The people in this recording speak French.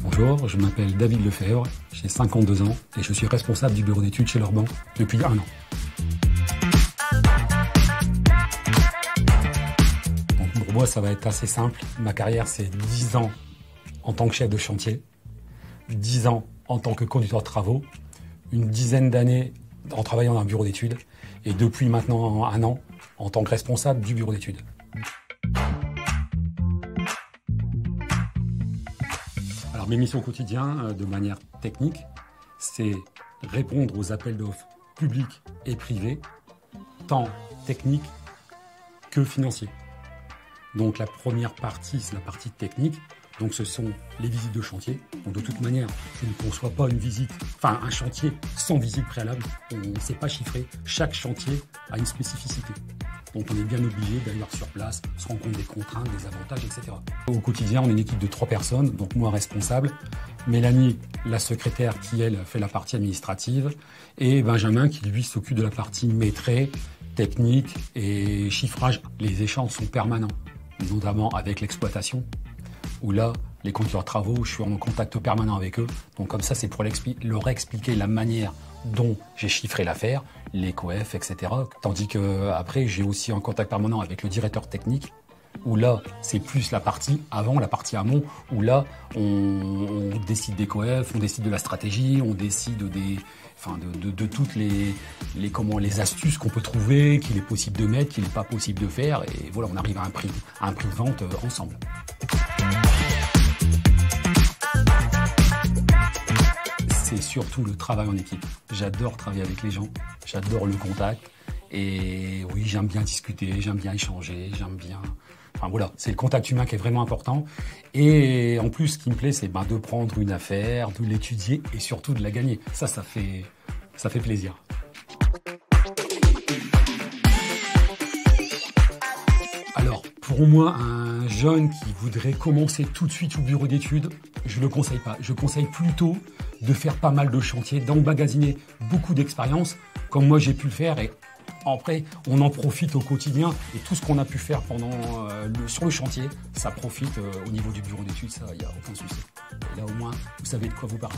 Bonjour, je m'appelle David Lefebvre, j'ai 52 ans et je suis responsable du bureau d'études chez Lorban depuis 1 an. Donc pour moi, ça va être assez simple. Ma carrière, c'est 10 ans en tant que chef de chantier, 10 ans en tant que conducteur de travaux, une dizaine d'années en travaillant dans un bureau d'études et depuis maintenant 1 an en tant que responsable du bureau d'études. Alors mes missions quotidiennes, de manière technique, c'est répondre aux appels d'offres publics et privés, tant techniques que financiers. Donc la première partie, c'est la partie technique. Donc ce sont les visites de chantier. Donc de toute manière, je ne conçois pas un chantier sans visite préalable. On ne sait pas chiffrer. Chaque chantier a une spécificité. Donc on est bien obligé d'aller sur place, se rendre compte des contraintes, des avantages, etc. Au quotidien, on est une équipe de 3 personnes, donc moi responsable, Mélanie, la secrétaire qui elle fait la partie administrative, et Benjamin qui lui s'occupe de la partie maîtrise, technique et chiffrage. Les échanges sont permanents, notamment avec l'exploitation, où là, les conducteurs de travaux, je suis en contact permanent avec eux. Donc comme ça, c'est pour leur expliquer la manière dont j'ai chiffré l'affaire, les coefs, etc. Tandis que après, j'ai aussi un contact permanent avec le directeur technique, où là, c'est plus la partie avant, la partie amont, où là, on décide des coefs, on décide de la stratégie, on décide de toutes les astuces qu'on peut trouver, qu'il est possible de mettre, qu'il n'est pas possible de faire, et voilà, on arrive à un prix de vente ensemble. C'est surtout le travail en équipe. J'adore travailler avec les gens, j'adore le contact. Et oui, j'aime bien discuter, j'aime bien échanger, Enfin voilà, c'est le contact humain qui est vraiment important. Et en plus, ce qui me plaît, c'est de prendre une affaire, de l'étudier et surtout de la gagner. Ça fait plaisir. Alors, pour moi, un jeune qui voudrait commencer tout de suite au bureau d'études, je ne le conseille pas. Je conseille plutôt de faire pas mal de chantiers, d'emmagasiner beaucoup d'expérience, comme moi j'ai pu le faire. Et après, on en profite au quotidien. Et tout ce qu'on a pu faire sur le chantier, ça profite au niveau du bureau d'études. Ça, il n'y a aucun souci. Et là, au moins, vous savez de quoi vous parlez.